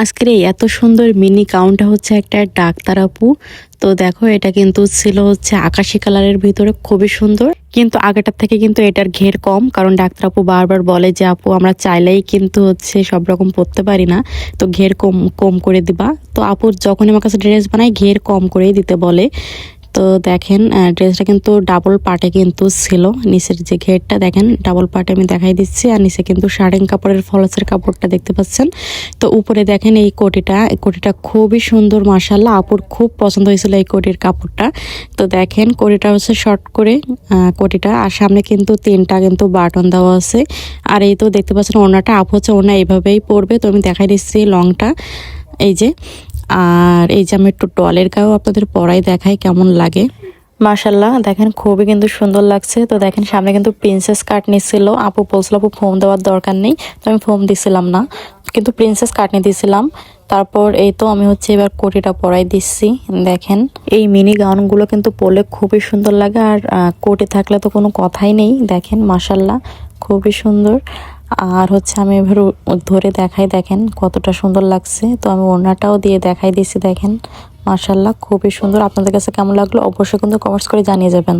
আজকের এই এত সুন্দর মিনি গাউনটা হচ্ছে একটা ডাক্তার আপু। তো দেখো এটা কিন্তু ছিল হচ্ছে আকাশি কালারের ভিতরে, খুবই সুন্দর। কিন্তু আগেটার থেকে কিন্তু এটার ঘের কম, কারণ ডাক্তার আপু বারবার বলে যে আপু আমরা চাইলেই কিন্তু হচ্ছে সব রকম পরতে পারি না, তো ঘের কম কম করে দিবা। তো আপুর যখনই আমার কাছে ড্রেস বানাই ঘের কম করেই দিতে বলে। তো দেখেন ড্রেসটা কিন্তু ডাবল পার্টে কিন্তু ছিল, নিচের যে ঘেরটা দেখেন ডাবল পার্টে আমি দেখাই দিচ্ছি, আর নিচে কিন্তু শাড়িং কাপড়ের ফলসের কাপড়টা দেখতে পাচ্ছেন। তো উপরে দেখেন এই কোটিটা খুবই সুন্দর, মাশাআল্লাহ আপুর খুব পছন্দ হয়েছিল এই কোটির কাপড়টা। তো দেখেন কোটিটা হচ্ছে শর্ট করে কোটিটা, আর সামনে কিন্তু তিনটা কিন্তু বাটন দেওয়া আছে। আর এই তো দেখতে পাচ্ছেন ওড়নাটা, আপু হচ্ছে ওড়না এইভাবেই পরবে। তো আমি দেখাই দিচ্ছি লংটা, এই যে। আর এই যে আমি একটু টলের গায়েও আপনাদের পরাই দেখাই কেমন লাগে। মাশাল্লাহ দেখেন খুবই কিন্তু সুন্দর লাগছে। তো দেখেন সামনে কিন্তু প্রিন্সেস কাট নিচ্ছিল, আপু বলছিল আপু ফোম দেওয়ার দরকার নেই, তো আমি ফোম দিছিলাম না, কিন্তু প্রিন্সেস কাট নিয়ে দিছিলাম। তারপর এই তো আমি হচ্ছে এবার কোটিটা পরাই দিচ্ছি। দেখেন এই মিনি গাউনগুলো কিন্তু পরলে খুবই সুন্দর লাগে, আর কোটি থাকলে তো কোনো কথাই নেই। দেখেন মাশাল্লাহ খুবই সুন্দর। আর হচ্ছে আমি এবার ধরে দেখাই, দেখেন কতটা সুন্দর লাগছে। তো আমি ওড়নাটাও দিয়ে দেখাই দিছি, দেখেন মাশাল্লাহ খুবই সুন্দর। আপনাদের কাছে কেমন লাগলো অবশ্যই কিন্তু কমেন্টস করে জানিয়ে যাবেন।